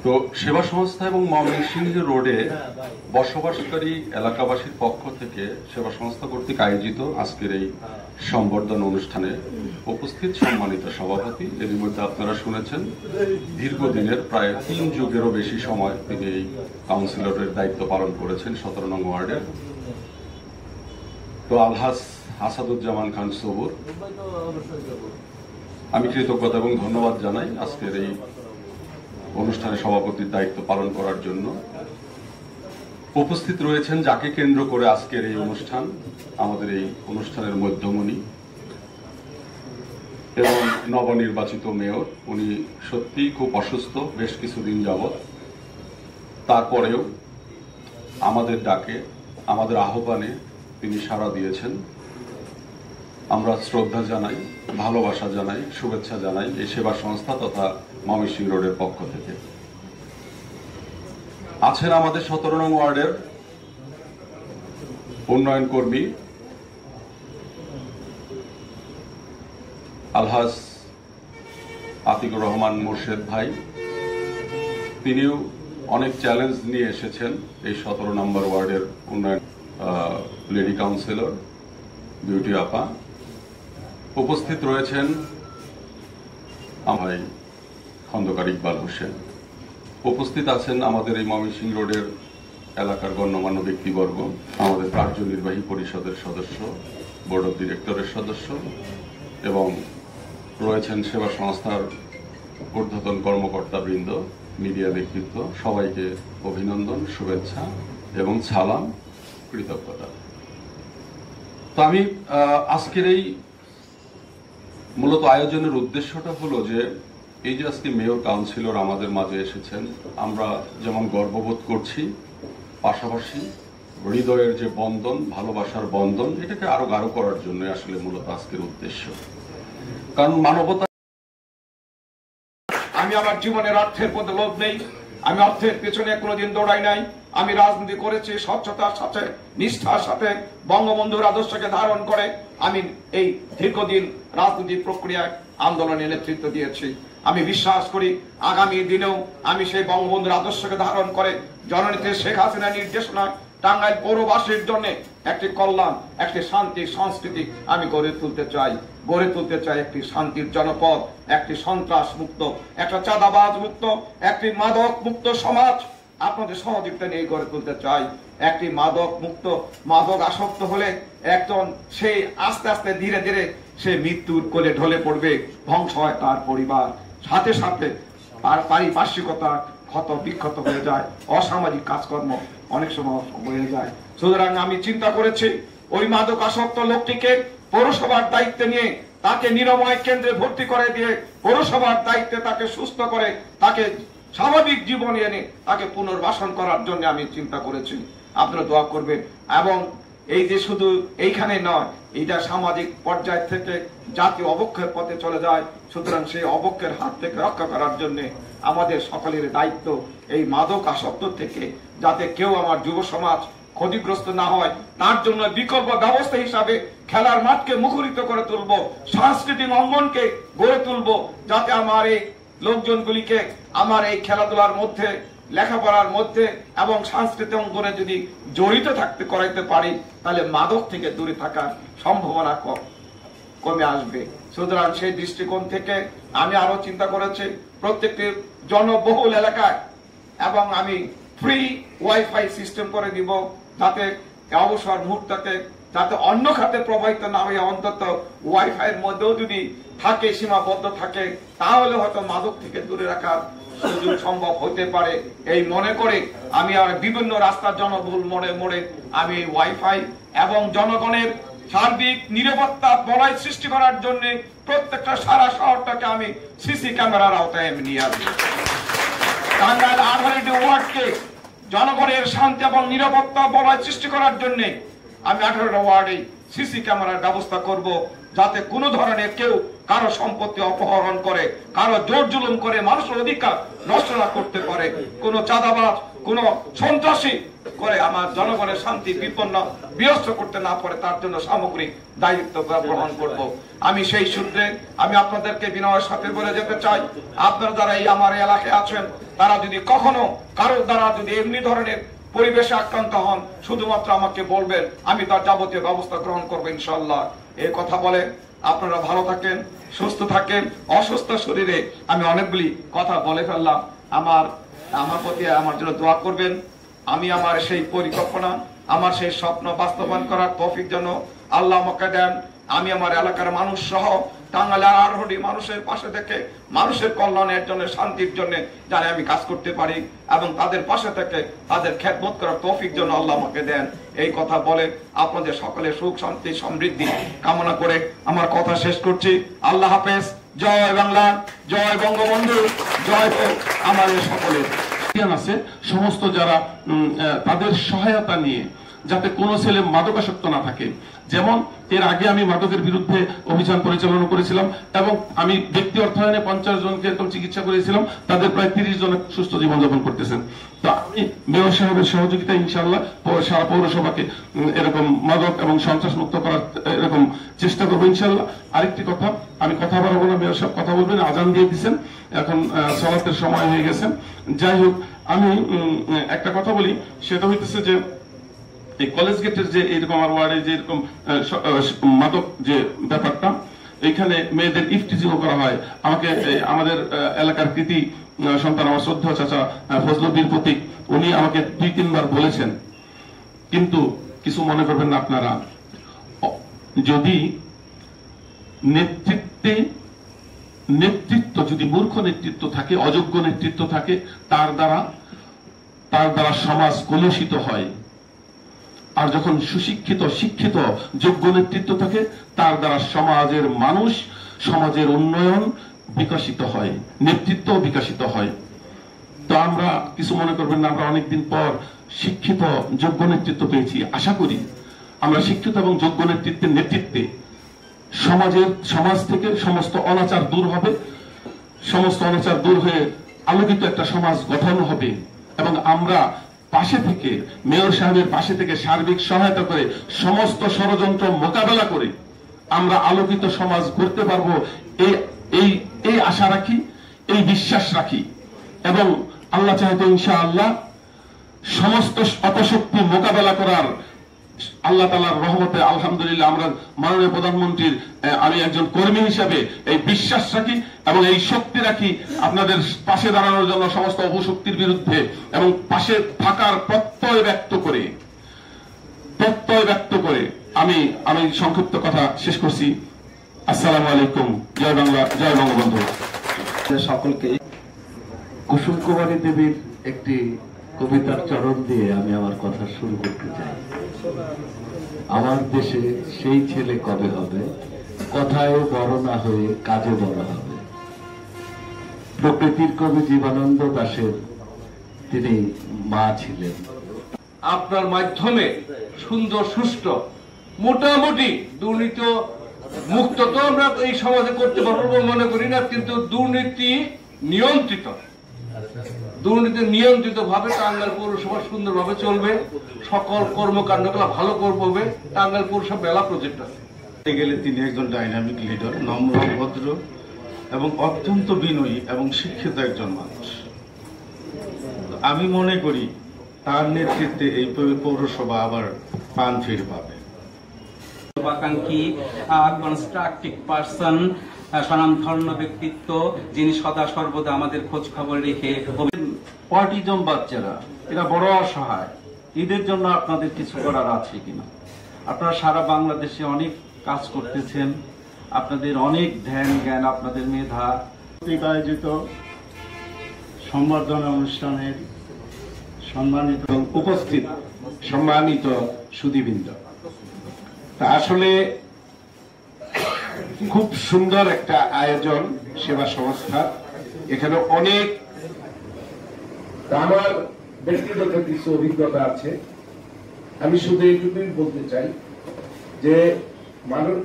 তো সেবা সংস্থা এবং ময়মনসিংহ রোডে বসবাসকারী এলাকাবাসীর পক্ষ থেকে সেবা সংস্থা কর্তৃক আয়োজিত আজকের এই সম্বর্ধনা অনুষ্ঠানে উপস্থিত সম্মানিত সভাপতি, এর মধ্যে আপনারা শুনেছেন দীর্ঘদিনের প্রায় 3 যুগেরও বেশি সময় তিনি এই কাউন্সিলরের দায়িত্ব পালন করেছেন 17 নং ওয়ার্ডের। তো আলহাজ আসাদুজ্জামান খান সবুর, আমি কৃতজ্ঞতা এবং ধন্যবাদ জানাই আজকের এই অনুষ্ঠানে সভাপতির দায়িত্ব পালন করার জন্য। উপস্থিত রয়েছেন যাকে কেন্দ্র করে আজকের এই অনুষ্ঠান, আমাদের এই অনুষ্ঠানের মধ্যমণি এবং নবনির্বাচিত মেয়র। উনি সত্যিই খুব অসুস্থ বেশ কিছুদিন যাবৎ, তারপরেও আমাদের ডাকে, আমাদের আহ্বানে তিনি সাড়া দিয়েছেন। আমরা শ্রদ্ধা জানাই, ভালোবাসা জানাই, শুভেচ্ছা জানাই এই সেবা সংস্থা তথা ময়মনসিংহ রোডের পক্ষ থেকে। আছেন আমাদের 17 নং ওয়ার্ডের উন্নয়ন কর্মী আলহাজ আতিকুর রহমান মোর্শেদ ভাই। তিনিও অনেক চ্যালেঞ্জ নিয়ে এসেছেন এই 17 নম্বর ওয়ার্ডের উন্নয়ন। লেডি কাউন্সিলর বিউটি আপা উপস্থিত রয়েছেন, ভাই খন্দকার ইকবাল হোসেন উপস্থিত আছেন। আমাদের এই ময়মনসিংহ রোডের এলাকার গণ্যমান্য ব্যক্তিবর্গ, আমাদের কার্যনির্বাহী পরিষদের সদস্য, বোর্ড অব ডিরেক্টরের সদস্য এবং রয়েছেন সেবা সংস্থার ঊর্ধ্বতন কর্মকর্তাবৃন্দ, মিডিয়া ব্যক্তিত্ব। সবাইকে অভিনন্দন, শুভেচ্ছা এবং সালাম, কৃতজ্ঞতা। তো আমি আজকের এই মূলত আয়োজনের উদ্দেশ্যটা হলো যে এই যে আজকে মেয়র কাউন্সিলর আমাদের মাঝে এসেছেন, আমরা যেমন গর্ববোধ করছি, পাশাপাশি হৃদয়ের যে বন্ধন, ভালোবাসার বন্ধন, এটাকে আরো গাঢ় করার জন্য আসলে মূলত আজকের উদ্দেশ্য। কারণ মানবতা, আমি আমার জীবনের অর্থের প্রতি লোভ নেই, আমি অর্থের পেছনে কোনোদিন দৌড়াই নাই। আমি রাজনীতি করেছি স্বচ্ছতার সাথে, নিষ্ঠার সাথে, বঙ্গবন্ধুর আদর্শকে ধারণ করে আমি এই দীর্ঘদিন রাজনৈতিক প্রক্রিয়ায় আন্দোলনে নেতৃত্ব দিয়েছি। আমি বিশ্বাস করি আগামী দিনেও আমি সেই বঙ্গবন্ধুর আদর্শকে ধারণ করে জননেত্রী শেখ হাসিনার নির্দেশনায় টাঙ্গাইল পৌরবাসীর জন্য একটি কল্যাণ, একটি শান্তি সংস্কৃতি আমি গড়ে তুলতে চাই একটি শান্তির জনপদ, একটি সন্ত্রাস মুক্ত, একটা চাঁদাবাজ মুক্ত, একটি মাদক মুক্ত সমাজ আপনাদের সহযোগিতা নিয়ে গড়ে তুলতে চাই। একটি মাদক মুক্ত, মাদক আসক্ত হলে একজন সেই আস্তে আস্তে ধীরে ধীরে সে মৃত্যুর কোলে ঢলে পড়বে, ধ্বংস হয় তার পরিবার, সাথে সাথে তার পারিপার্শ্বিকতা ক্ষত বিক্ষত হয়ে যায়, অসামাজিক কাজকর্ম অনেক সময় হয়ে যায়। সুতরাং আমি চিন্তা করেছি ওই মাদক আসক্ত লোকটিকে পৌরসভার দায়িত্ব নিয়ে তাকে নিরাময় কেন্দ্রে ভর্তি করে দিয়ে পৌরসভার দায়িত্বে তাকে সুস্থ করে তাকে স্বাভাবিক জীবনে এনে তাকে পুনর্বাসন করার জন্য আমি চিন্তা করেছি। আপনারা দোয়া করবেন। এবং এই যে শুধু এইখানে নয়, এইটা সামাজিক পর্যায় থেকে জাতীয় অবক্ষয়ের পথে চলে যায়। সুতরাং সেই অবক্ষয়ের হাত থেকে রক্ষা করার জন্য আমাদের সকলের দায়িত্ব এই মাদক আসক্ত থেকে যাতে কেউ আমার যুব সমাজ ক্ষতিগ্রস্ত না হয় তার জন্য বিকল্প ব্যবস্থা হিসাবে খেলার মাঠকে মুখরিত করে তুলব, সাংস্কৃতিক অঙ্গনকে গড়ে তুলব, যাতে আমার এই লোকজনগুলিকে আমার এই খেলাধুলার মধ্যে, লেখাপড়ার মধ্যে এবং সাংস্কৃতিক অঙ্গনে যদি জড়িত থাকতে করাইতে পারি তাহলে মাদক থেকে দূরে থাকার সম্ভাবনা কমে আসবে। সুতরাং সেই দৃষ্টিকোণ থেকে আমি আরো চিন্তা করেছি প্রত্যেকটি জনবহুল এলাকায় এবং আমি ফ্রি ওয়াইফাই সিস্টেম করে দিব, যাতে অবসর মুহূর্ততে যাতে অন্য খাতে প্রবাহিত না হয়ে অন্তত ওয়াইফাই এর মধ্যেও যদি থাকে, সীমাবদ্ধ থাকে, তাহলে হয়তো মাদক থেকে দূরে রাখার সুযোগ সম্ভব হতে পারে। এই মনে করে আমি আর বিভিন্ন রাস্তার জনবহুল মোড়ে মোড়ে আমি ওয়াইফাই এবং জনগণের সার্বিক নিরাপত্তা বলয় সৃষ্টি করার জন্য প্রত্যেকটা সারা শহরটাকে আমি সিসি ক্যামেরার আওতায় আমি নিয়ে আসবো। টাঙ্গাইল 18টি ওয়ার্ডকে জনগণের শান্তি এবং নিরাপত্তা বলয় সৃষ্টি করার জন্য আমি 18টা ওয়ার্ডে সিসি ক্যামেরার ব্যবস্থা করব, যাতে কোনো ধরনের কেউ কারো সম্পত্তি অপহরণ করে, কারো জোর জুলুম করে মানুষের অধিকার নষ্ট না করতে পারে, কোনো চাঁদাবাজ, কোন সন্ত্রাসী করে আমার জনগণের শান্তি বিপন্ন বিনষ্ট করতে না পারে তার জন্য সামগ্রিক দায়িত্ব গ্রহণ করব। আমি সেই সূত্রে আমি আপনাদেরকে বিনয়ের সাথে বলে যেতে চাই, আপনারা যারা এই আমার এলাকায় আছেন তারা যদি কখনো কারোর দ্বারা যদি এমনি ধরনের পরিবেশে আক্রান্ত হন, শুধুমাত্র আমাকে বলবেন, আমি তার যাবতীয় ব্যবস্থা গ্রহণ করবো ইনশাআল্লাহ। এই কথা বলে আপনারা ভালো থাকেন, সুস্থ থাকেন। অসুস্থ শরীরে আমি অনেকগুলি কথা বলে ফেললাম, আমার প্রতি আমার জন্য দোয়া করবেন। আমি আমার সেই পরিকল্পনা, আমার সেই স্বপ্ন বাস্তবায়ন করার তৌফিক যেন আল্লাহ আমাকে দেন। আমি আমার এলাকার মানুষ সহ টাঙ্গাইলের আরহডি মানুষের পাশে থেকে মানুষের কল্যাণের জন্য, শান্তির জন্য জানি আমি কাজ করতে পারি এবং তাদের পাশে থেকে তাদের খেদমত করার তৌফিক যেন আল্লাহ আমাকে দেন। এই কথা বলে আপনাদের সকলের সুখ শান্তি সমৃদ্ধি কামনা করে আমার কথা শেষ করছি। আল্লাহ হাফেজ। জয় বাংলা, জয় বঙ্গবন্ধু, জয় হোক আমাদের সকলের। আছে সমস্ত যারা তাদের সহায়তা নিয়ে যাতে কোনো ছেলে মাদকাসক্ত না থাকে। যেমন এর আগে আমি মাদকের বিরুদ্ধে অভিযান পরিচালনা করেছিলাম এবং আমি ব্যক্তি অর্থায়নে 50 জনকে এরকম চিকিৎসা করেছিলাম, তাদের প্রায় 30 জন সুস্থ জীবনযাপন করতেছেন। তো আমি মেয়র সাহেবের সহযোগিতা ইনশাআল্লাহ সারা পৌরসভাকে এরকম মাদক এবং সন্ত্রাস মুক্ত করার এরকম চেষ্টা করবো ইনশাআল্লাহ। আরেকটি কথা, আমি কথা বলবো না, মেয়র সাহেব কথা বলবেন, আজান দিয়ে দিচ্ছেন, এখন সালাতের সময় হয়ে গেছে। যাই হোক, আমি একটা কথা বলি, সেটা হইতেছে যে এই কলেজ গেটের যে এরকম আমার ওয়ার্ডে যে এরকম মাদক যে ব্যাপারটা, এইখানে মেয়েদের ইফটিজিং করা হয়। আমাকে আমাদের এলাকার কৃতি সন্তান আমার শ্রদ্ধা চাচা ফজলুল বীর প্রতীক, উনি আমাকে 2-3 বার বলেছেন, কিন্তু কিছু মনে করবেন না আপনারা। যদি নেতৃত্ব যদি মূর্খ নেতৃত্ব থাকে, অযোগ্য নেতৃত্ব থাকে, তার দ্বারা সমাজ কলুষিত হয়। আর যখন সুশিক্ষিত শিক্ষিত যোগ্য নেতৃত্ব থাকে, তার দ্বারা সমাজের মানুষ, সমাজের উন্নয়ন বিকশিত হয়, নেতৃত্ব বিকশিত হয়। তো আমরা কিছু মনে করবেন না, আমরা অনেকদিন পর শিক্ষিত যোগ্য নেতৃত্ব পেয়েছি। আশা করি আমরা শিক্ষিত এবং যোগ্য নেতৃত্বে সমাজ থেকে সমস্ত অনাচার দূর হবে, সমস্ত অনাচার দূর হয়ে আলোকিত একটা সমাজ গঠন হবে এবং আমরা পাশে থেকে, মেয়র সাহেবের পাশে থেকে সার্বিক সহায়তা করে সমস্ত ষড়যন্ত্র মোকাবেলা করে আমরা আলোকিত সমাজ গড়তে পারবো, এই আশা রাখি, এই বিশ্বাস রাখি। এবং আল্লাহ চাইতো ইনশাআল্লাহ সমস্ত অপশক্তি মোকাবেলা করার আল্লাহ তাআলার রহমতে আলহামদুলিল্লাহ আমরা মাননীয় প্রধানমন্ত্রীর আমি একজন কর্মী হিসেবে এই বিশ্বাস রাখি এবং এই শক্তি রাখি আপনাদের পাশে দাঁড়ানোর জন্য, সমস্ত অপশক্তির বিরুদ্ধে, এবং পাশে থাকার প্রত্যয় ব্যক্ত করে আমি সংক্ষিপ্ত কথা শেষ করছি। আসসালামু আলাইকুম। জয় বাংলা, জয় বঙ্গবন্ধু। সকলকে কুসুম কুমারী দেবীর একটি কবিতার চরণ দিয়ে আমি আমার কথা শুরু করতে চাই। আমার দেশে সেই ছেলে কবে হবে, কথায় বড় না হয়ে কাজে বড় হবে। প্রকৃতির কবি জীবনানন্দ দাশের তিনি মা ছিলেন। আপনার মাধ্যমে সুন্দর সুষ্ঠু মোটামুটি দুর্নীতি মুক্ত তো আমরা এই সমাজে করতে পারবো মনে করি না, কিন্তু দুর্নীতি নিয়ন্ত্রিত ভাবে টাঙ্গাইল পৌরসভা সুন্দরভাবে চলবে, সকল কর্মকাণ্ডগুলো ভালো করবে। টাঙ্গাইল পৌরসভা মেলা প্রজেক্ট আছে গেলে তিনি একজন ডাইনামিক লিডার, নম্র, ভদ্র এবং অত্যন্ত বিনয়ী এবং শিক্ষিত একজন মানুষ। আমি মনে করি তার নেতৃত্বে এই পৌরসভা আবার প্রাণ ফিরে পাবে। শুভাকাঙ্ক্ষী কনস্ট্রাকটিভ পার্সন, স্বনামধন্য ব্যক্তিত্ব, যিনি সদা সর্বদা আমাদের খোঁজ খবর রেখে। পার্টিজম বাচ্চারা এরা বড় অসহায়, এদের জন্য আপনাদের কিছু করার আছে কিনা? আপনারা সারা বাংলাদেশে অনেক কাজ করতেছেন, আপনাদের অনেক ধ্যান জ্ঞান, আপনাদের মেধা। আয়োজিত সংবর্ধনা অনুষ্ঠানের সম্মানিত উপস্থিত সম্মানিত সুধীবৃন্দ, তা আসলে খুব সুন্দর একটা আয়োজন সেবা সংস্থা। এখানে অনেক, আমার ব্যক্তিগত কিছু অভিজ্ঞতা আছে। আমি শুধু এইটুকুই বলতে চাই যে মানুষ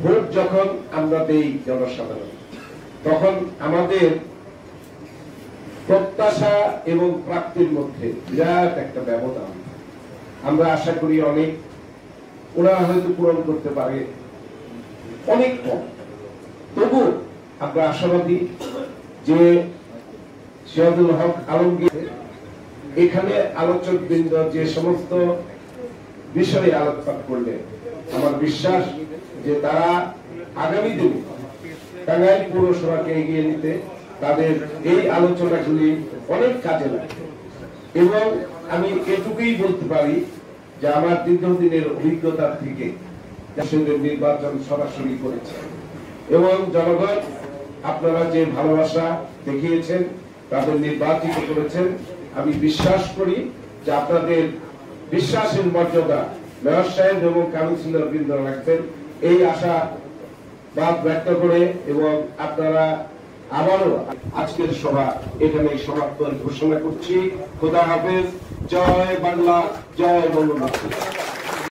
ভোট যখন আমরা দেই জনসাধারণ, তখন আমাদের প্রত্যাশা এবং প্রাপ্তির মধ্যে বিরাট একটা ব্যবধান। আমরা আশা করি অনেক, ওনারা হয়তো পূরণ করতে পারে অনেক কম, তবু আমরা আশাবাদী যে সিরাজুল হক আলমগীর এখানে আলোচক বৃন্দ যে সমস্ত বিষয়ে আলোকপাত করলেন, আমার বিশ্বাস যে তারা আগামী দিনে টাঙ্গাইল পৌরসভাকে এগিয়ে নিতে তাদের এই আলোচনাগুলি অনেক কাজে লাগবে। এবং আমি এটুকুই বলতে পারি যে আমার দীর্ঘদিনের অভিজ্ঞতা থেকে দেশের নির্বাচন সরাসরি করেছে এবং জনগণ আপনারা যে ভালোবাসা দেখিয়েছেন, তাদের নির্বাচিত করেছেন। আমি বিশ্বাস করি যে আপনাদের বিশ্বাসের মর্যাদা মেয়র সাহেব এবং কাউন্সিলর বৃন্দ রাখবেন, এই আশা বাদ ব্যক্ত করে এবং আপনারা আবারও আজকের সভা এখানে সমাপ্ত ঘোষণা করছি। খোদা হাফেজ। জয় বাংলা, জয় বঙ্গবন্ধু।